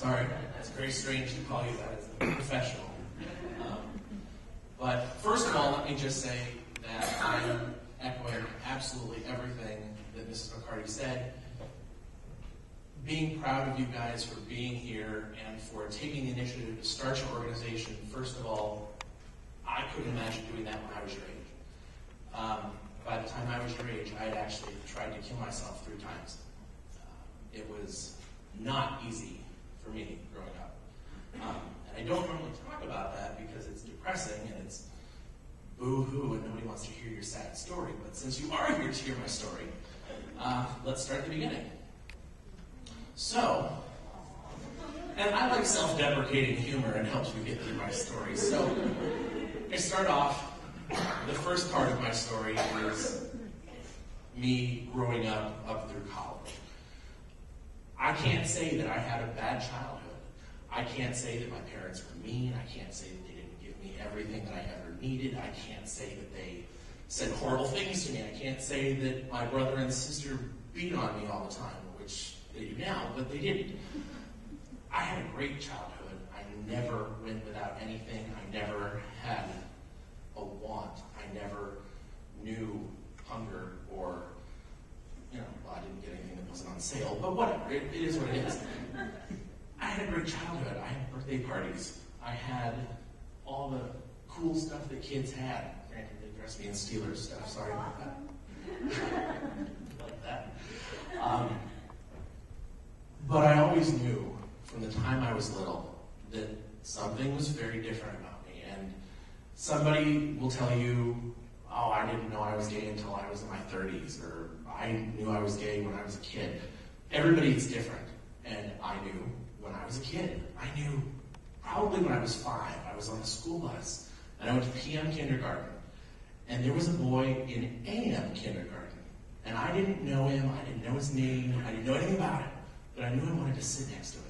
Sorry, it's very strange to call you that as a professional. But first of all, let me just say that I'm echoing absolutely everything that Mrs. McCarty said. Being proud of you guys for being here and for taking the initiative to start your organization. First of all, I couldn't imagine doing that when I was your age. By the time I was your age, I had actually tried to kill myself 3 times. It was not easy for me growing up. And I don't normally talk about that because it's depressing and it's boo-hoo and nobody wants to hear your sad story. But since you are here to hear my story, let's start at the beginning. So, and I like self-deprecating humor and helps me get through my story. So, I start off, the first part of my story is me growing up through college. I can't say that I had a bad childhood. I can't say that my parents were mean. I can't say that they didn't give me everything that I ever needed. I can't say that they said horrible things to me. I can't say that my brother and sister beat on me all the time, which they do now, but they didn't. I had a great childhood. I never went without anything. I never had a want. I never knew hunger or, well, I didn't get anything that wasn't on sale, but whatever, it is what it is. I had a great childhood. I had birthday parties. I had all the cool stuff that kids had. Granted, they dressed me in Steelers stuff. Sorry about that. Like that. But I always knew from the time I was little that something was very different about me. And somebody will tell you, oh, I didn't know I was gay until I was in my 30s, or I knew I was gay when I was a kid. Everybody is different. And I knew when I was a kid. I knew probably when I was 5. I was on the school bus, and I went to PM kindergarten. And there was a boy in AM kindergarten. And I didn't know him. I didn't know his name. I didn't know anything about him. But I knew I wanted to sit next to him.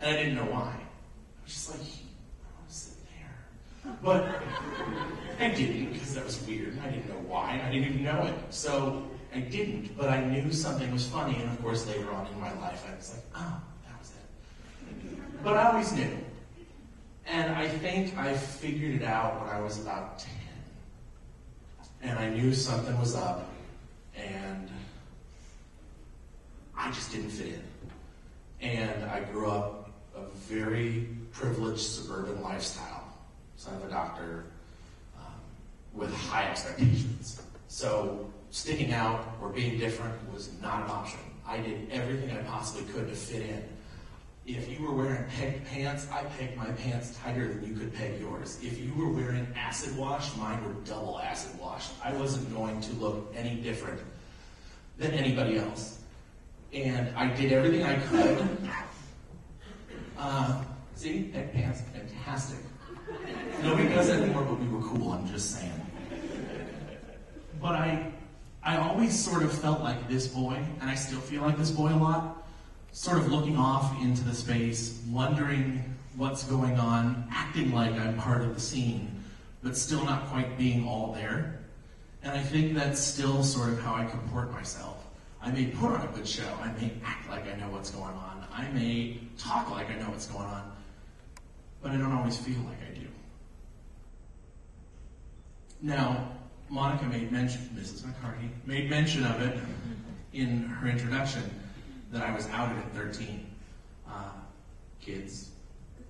And I didn't know why. I was just like, I want to sit there. But I didn't, because that was weird. I didn't know why, and I didn't even know it. So I didn't, but I knew something was funny. And of course, later on in my life, I was like, oh, that was it. But I always knew. And I think I figured it out when I was about 10. And I knew something was up. And I just didn't fit in. And I grew up a very privileged suburban lifestyle. Son of a doctor, with high expectations. So sticking out or being different was not an option. I did everything I possibly could to fit in. If you were wearing pegged pants, I pegged my pants tighter than you could peg yours. If you were wearing acid wash, mine were double acid wash. I wasn't going to look any different than anybody else. And I did everything I could. See, pegged pants, fantastic. Nobody does that anymore, but we were cool, I'm just saying. But I always sort of felt like this boy, and I still feel like this boy a lot, sort of looking off into the space, wondering what's going on, acting like I'm part of the scene, but still not quite being all there. And I think that's still sort of how I comport myself. I may put on a good show, I may act like I know what's going on, I may talk like I know what's going on, but I don't always feel like I do. Now, Monica made mention, Mrs. McCarty, made mention of it in her introduction, that I was outed at 13. Kids,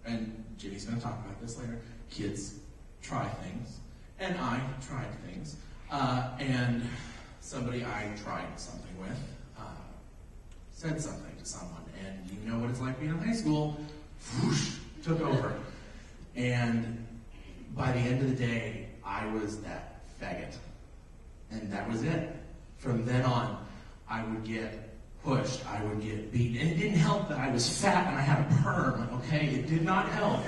and Jimmy's going to talk about this later, kids try things, and I tried things, and somebody I tried something with said something to someone, and you know what it's like being in high school, whoosh, took over. And by the end of the day, I was that faggot. And that was it. From then on, I would get pushed, I would get beaten. And it didn't help that I was fat and I had a perm, okay? It did not help.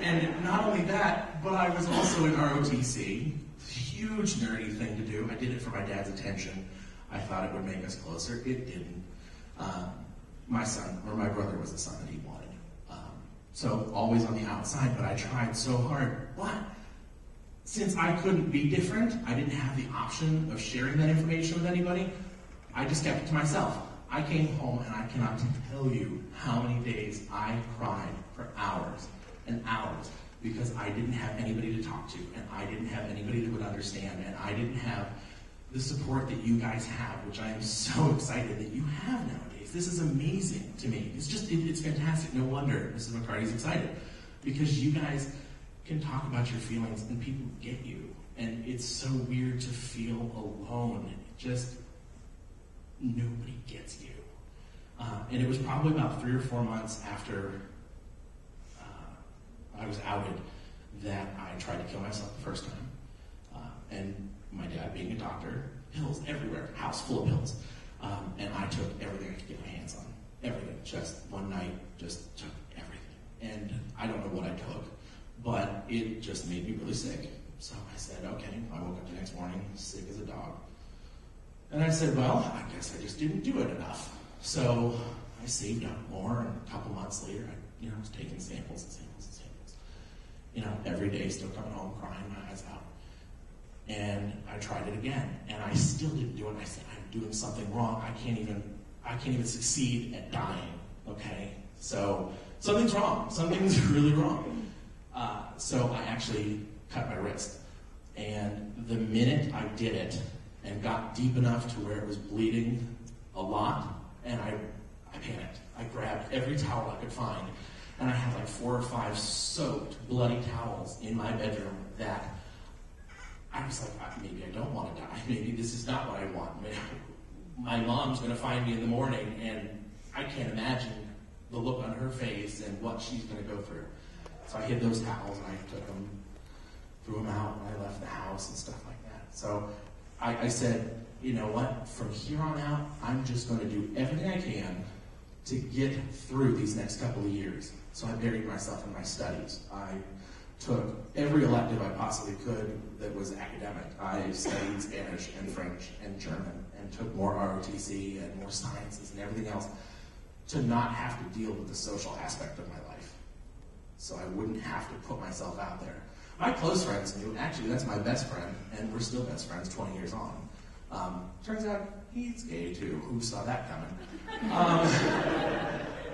And not only that, but I was also in ROTC. Huge nerdy thing to do. I did it for my dad's attention. I thought it would make us closer. It didn't. My son, or my brother, was the son that he wanted. So always on the outside, but I tried so hard. But since I couldn't be different, I didn't have the option of sharing that information with anybody, I just kept it to myself. I came home and I cannot tell you how many days I cried for hours and hours because I didn't have anybody to talk to, and I didn't have anybody that would understand, and I didn't have the support that you guys have, which I am so excited that you have nowadays. This is amazing to me. It's fantastic. No wonder Mrs. McCarty's excited, because you guys can talk about your feelings and people get you. And it's so weird to feel alone. Nobody gets you. And it was probably about 3 or 4 months after I was outed that I tried to kill myself the first time. And my dad, being a doctor, pills everywhere, house full of pills. And I took everything I could get my hands on. Everything. Just one night, just took everything. And I don't know what I took, but it just made me really sick. So I said, okay. I woke up the next morning, sick as a dog. And I said, well, I guess I just didn't do it enough. So I saved up more, and a couple months later, I was taking samples and samples and samples. Every day, still coming home, crying my eyes out. And I tried it again, and I still didn't do it. And I said, I'm doing something wrong. I can't even succeed at dying. Okay, so something's wrong. Something's really wrong. So I actually cut my wrist, and the minute I did it and got deep enough to where it was bleeding a lot, and I panicked. I grabbed every towel I could find, and I had like 4 or 5 soaked, bloody towels in my bedroom that I was like, maybe I don't want to die. Maybe this is not what I want. Maybe my mom's going to find me in the morning, and I can't imagine the look on her face and what she's going to go through. So I hid those towels, and I took them, threw them out, and I left the house and stuff like that. So I said, you know what, from here on out, I'm just going to do everything I can to get through these next couple of years. So I buried myself in my studies. I took every elective I possibly could that was academic. I studied Spanish and French and German and took more ROTC and more sciences and everything else to not have to deal with the social aspect of my life. So I wouldn't have to put myself out there. My close friends knew, actually that's my best friend, and we're still best friends 20 years on. Turns out he's gay too. Who saw that coming?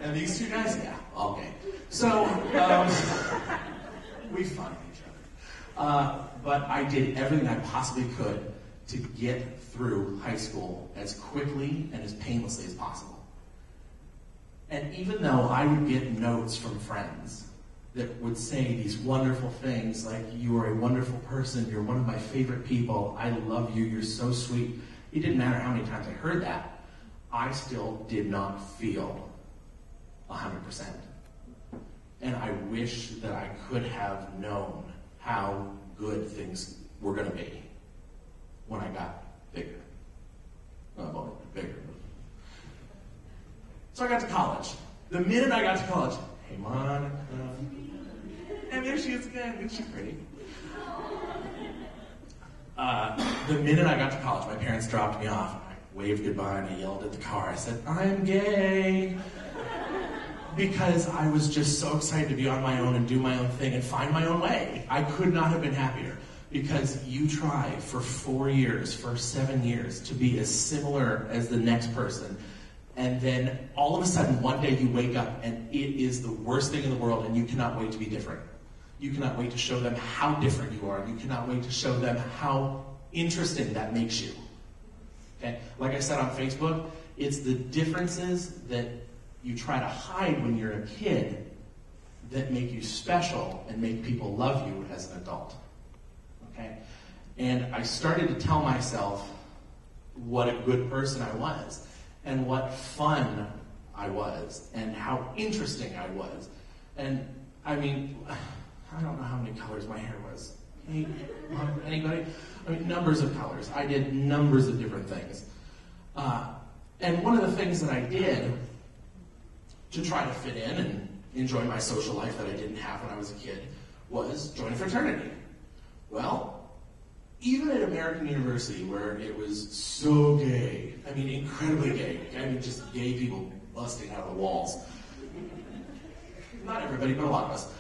And these two guys, yeah, all gay. So we find each other. But I did everything I possibly could to get through high school as quickly and as painlessly as possible. And even though I would get notes from friends that would say these wonderful things like, you are a wonderful person, you're one of my favorite people, I love you, you're so sweet. It didn't matter how many times I heard that, I still did not feel 100%. And I wish that I could have known how good things were going to be when I got bigger. Well, bigger. So I got to college. The minute I got to college, hey, Monica. And there she is again. Isn't she pretty? The minute I got to college, my parents dropped me off. I waved goodbye and I yelled at the car. I said, I'm gay. Because I was just so excited to be on my own and do my own thing and find my own way. I could not have been happier. Because you try for 4 years, for 7 years, to be as similar as the next person. And then all of a sudden, one day you wake up and it is the worst thing in the world and you cannot wait to be different. You cannot wait to show them how different you are. You cannot wait to show them how interesting that makes you. Okay? Like I said on Facebook, it's the differences that you try to hide when you're a kid that make you special and make people love you as an adult. Okay? And I started to tell myself what a good person I was, and what fun I was, and how interesting I was. And I mean, I don't know how many colors my hair was. Anybody? I mean, numbers of colors. I did numbers of different things. And one of the things that I did to try to fit in and enjoy my social life that I didn't have when I was a kid was join a fraternity. Well, even at American University, where it was so gay, I mean, incredibly gay, I mean, just gay people busting out of the walls. Not everybody, but a lot of us.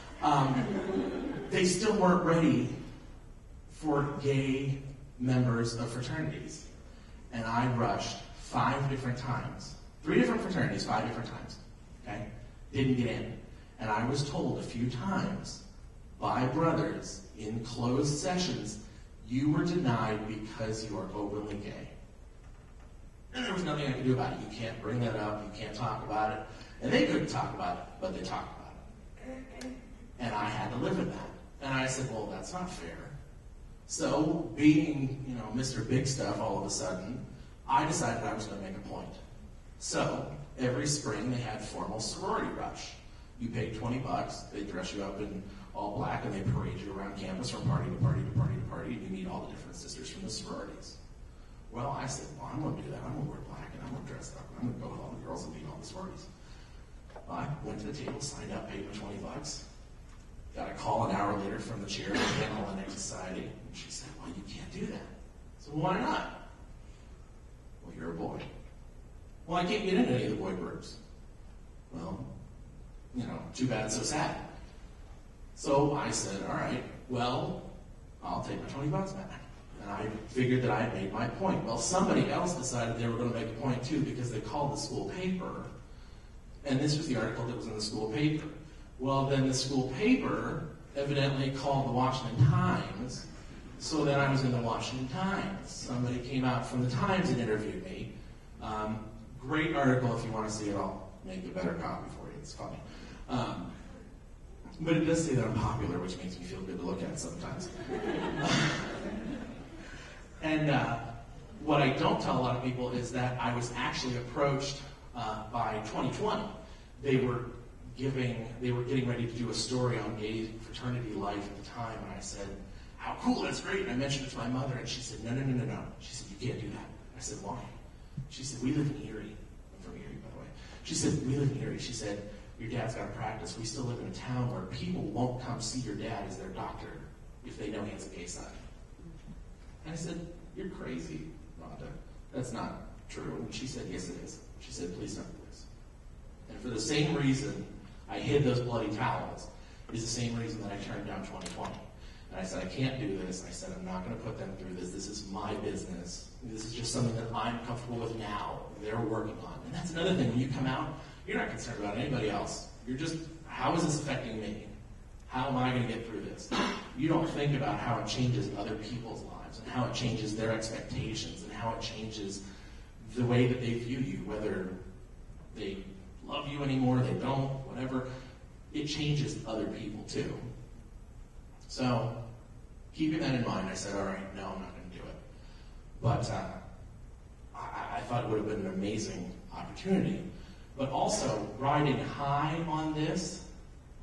They still weren't ready for gay members of fraternities. And I rushed 5 different times 3 different fraternities, 5 different times. Okay? Didn't get in. And I was told a few times by brothers in closed sessions, you were denied because you are openly gay. And there was nothing I could do about it. You can't bring that up. You can't talk about it. And they couldn't talk about it, but they talked about it. And I had to live with that. And I said, well, that's not fair. So, being, Mr. Big Stuff all of a sudden, I decided I was going to make a point. So, every spring they had formal sorority rush. You paid $20, they dress you up in all black, and they parade you around campus from party to party to party to party, and you meet all the different sisters from the sororities. Well, I said, well, I'm going to do that. I'm going to wear black, and I'm going to dress up, and I'm going to go with all the girls and meet all the sororities. I went to the table, signed up, paid my $20. Got a call an hour later from the chair of the Hellenic Society, and she said, well, you can't do that. So why not? Well, you're a boy. Well, I can't get into any of the boy groups. Well, too bad, so sad. So I said, all right, well, I'll take my $20 back. And I figured that I had made my point. Well, somebody else decided they were going to make a point too because they called the school paper. And this was the article that was in the school paper. Well, then the school paper evidently called the Washington Times. So then I was in the Washington Times. Somebody came out from the Times and interviewed me. Great article if you want to see it. I'll make a better copy for you. It's funny. But it does say that I'm popular, which makes me feel good to look at sometimes. And what I don't tell a lot of people is that I was actually approached by 2020. They were getting ready to do a story on gay fraternity life at the time, and I said, how cool, that's great. And I mentioned it to my mother, and she said, no. She said, you can't do that. I said, why? She said, we live in Erie. I'm from Erie, by the way. She said, we live in Erie. She said, your dad's got to practice. We still live in a town where people won't come see your dad as their doctor if they know he has a gay side. And I said, you're crazy, Rhonda. That's not true. And she said, yes, it is. She said, please don't do this. And for the same reason I hid those bloody towels is the same reason that I turned down 2020. And I said, I can't do this. I said, I'm not going to put them through this. This is my business. This is just something that I'm comfortable with now. They're working on. And that's another thing. When you come out, you're not concerned about anybody else. You're just, how is this affecting me? How am I going to get through this? You don't think about how it changes other people's lives and how it changes their expectations and how it changes the way that they view you, whether they love you anymore, they don't, whatever. It changes other people too. So, keeping that in mind, I said, all right, no, I'm not going to do it. But I thought it would have been an amazing opportunity. But also, riding high on this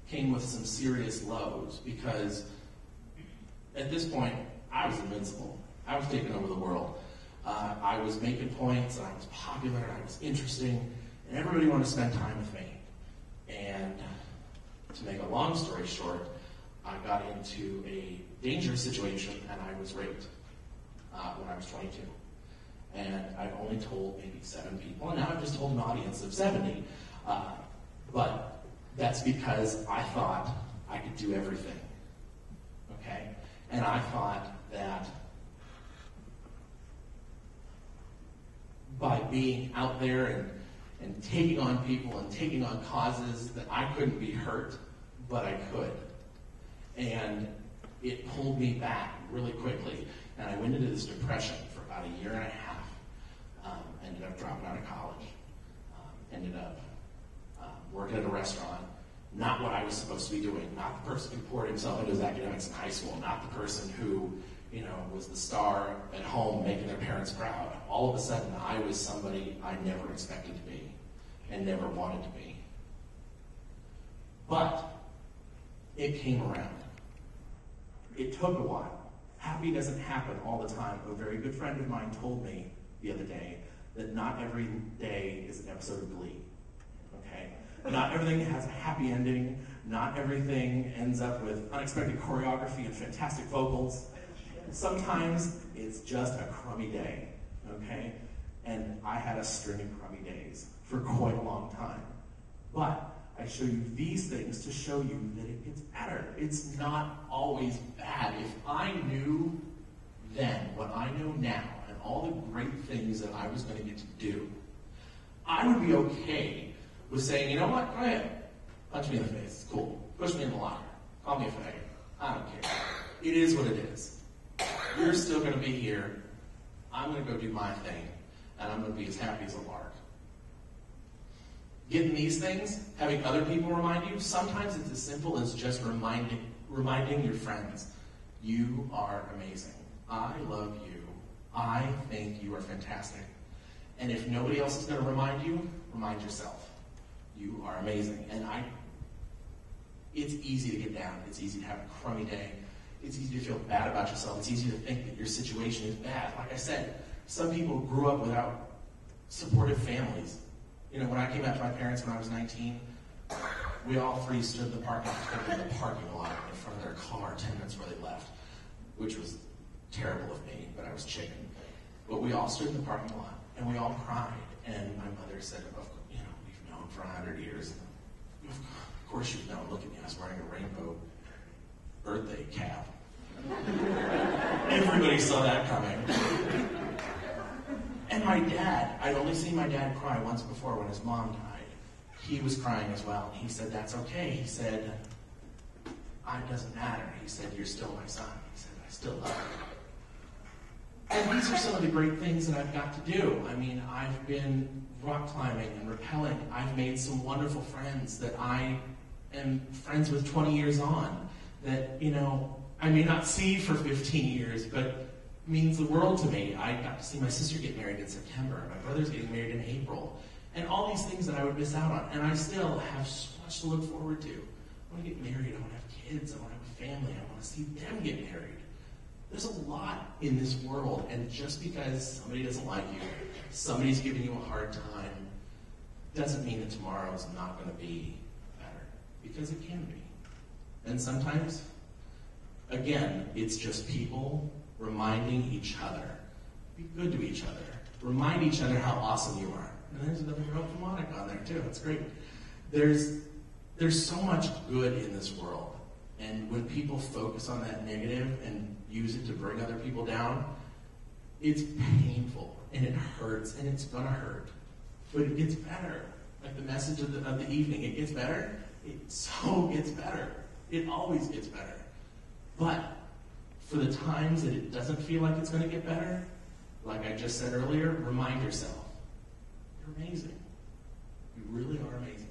came with some serious lows because at this point, I was invincible. I was taking over the world. I was making points, and I was popular, and I was interesting, and everybody wanted to spend time with me. And to make a long story short, I got into a dangerous situation, and I was raped when I was 22. And I've only told maybe 7 people, and now I've just told an audience of 70. But that's because I thought I could do everything, okay? And I thought that by being out there and taking on people and taking on causes that I couldn't be hurt, but I could. And it pulled me back really quickly, and I went into this depression for about a year and a half. Ended up dropping out of college. Ended up working at a restaurant. Not what I was supposed to be doing. Not the person who poured himself into his academics in high school. Not the person who, was the star at home making their parents proud. All of a sudden, I was somebody I never expected to be and never wanted to be. But it came around. It took a while. Happy doesn't happen all the time. A very good friend of mine told me the other day that not every day is an episode of Glee. Okay? Not everything has a happy ending. Not everything ends up with unexpected choreography and fantastic vocals. Sometimes it's just a crummy day. Okay? And I had a string of crummy days for quite a long time. But I show you these things to show you that it gets better. It's not always bad. If I knew then what I know now and all the great things that I was going to get to do, I would be okay with saying, you know what, go ahead, punch me in the face, it's cool. Push me in the locker, call me a faggot, I don't care. It is what it is. You're still going to be here, I'm going to go do my thing, and I'm going to be as happy as a lark. Getting these things, having other people remind you, sometimes it's as simple as just reminding your friends, you are amazing. I love you. I think you are fantastic. And if nobody else is going to remind you, remind yourself. You are amazing. And it's easy to get down. It's easy to have a crummy day. It's easy to feel bad about yourself. It's easy to think that your situation is bad. Like I said, some people grew up without supportive families. You know, when I came out to my parents when I was 19, we all three stood in the parking lot in front of their car 10 minutes before they left, which was terrible of me, but I was chicken. But we all stood in the parking lot, and we all cried. And my mother said, you know, we've known for 100 years. Of course you've known. Look at me, I was wearing a rainbow birthday cap. Everybody saw that coming. And my dad, I'd only seen my dad cry once before when his mom died. He was crying as well. He said, that's okay. He said, it doesn't matter. He said, you're still my son. He said, I still love you. And these are some of the great things that I've got to do. I mean, I've been rock climbing and rappelling. I've made some wonderful friends that I am friends with 20 years on that, you know, I may not see for 15 years, but means the world to me. I got to see my sister get married in September. My brother's getting married in April. And all these things that I would miss out on. And I still have so much to look forward to. I want to get married. I want to have kids. I want to have a family. I want to see them get married. There's a lot in this world. And just because somebody doesn't like you, somebody's giving you a hard time, doesn't mean that tomorrow is not going to be better. Because it can be. And sometimes, again, it's just people reminding each other. Be good to each other. Remind each other how awesome you are. And there's another girl from Monica on there too. That's great. There's so much good in this world. And when people focus on that negative and use it to bring other people down, it's painful and it hurts and it's gonna hurt. But it gets better. Like the message of the evening, it gets better. It so gets better. It always gets better. But for the times that it doesn't feel like it's going to get better, like I just said earlier, remind yourself, you're amazing. You really are amazing.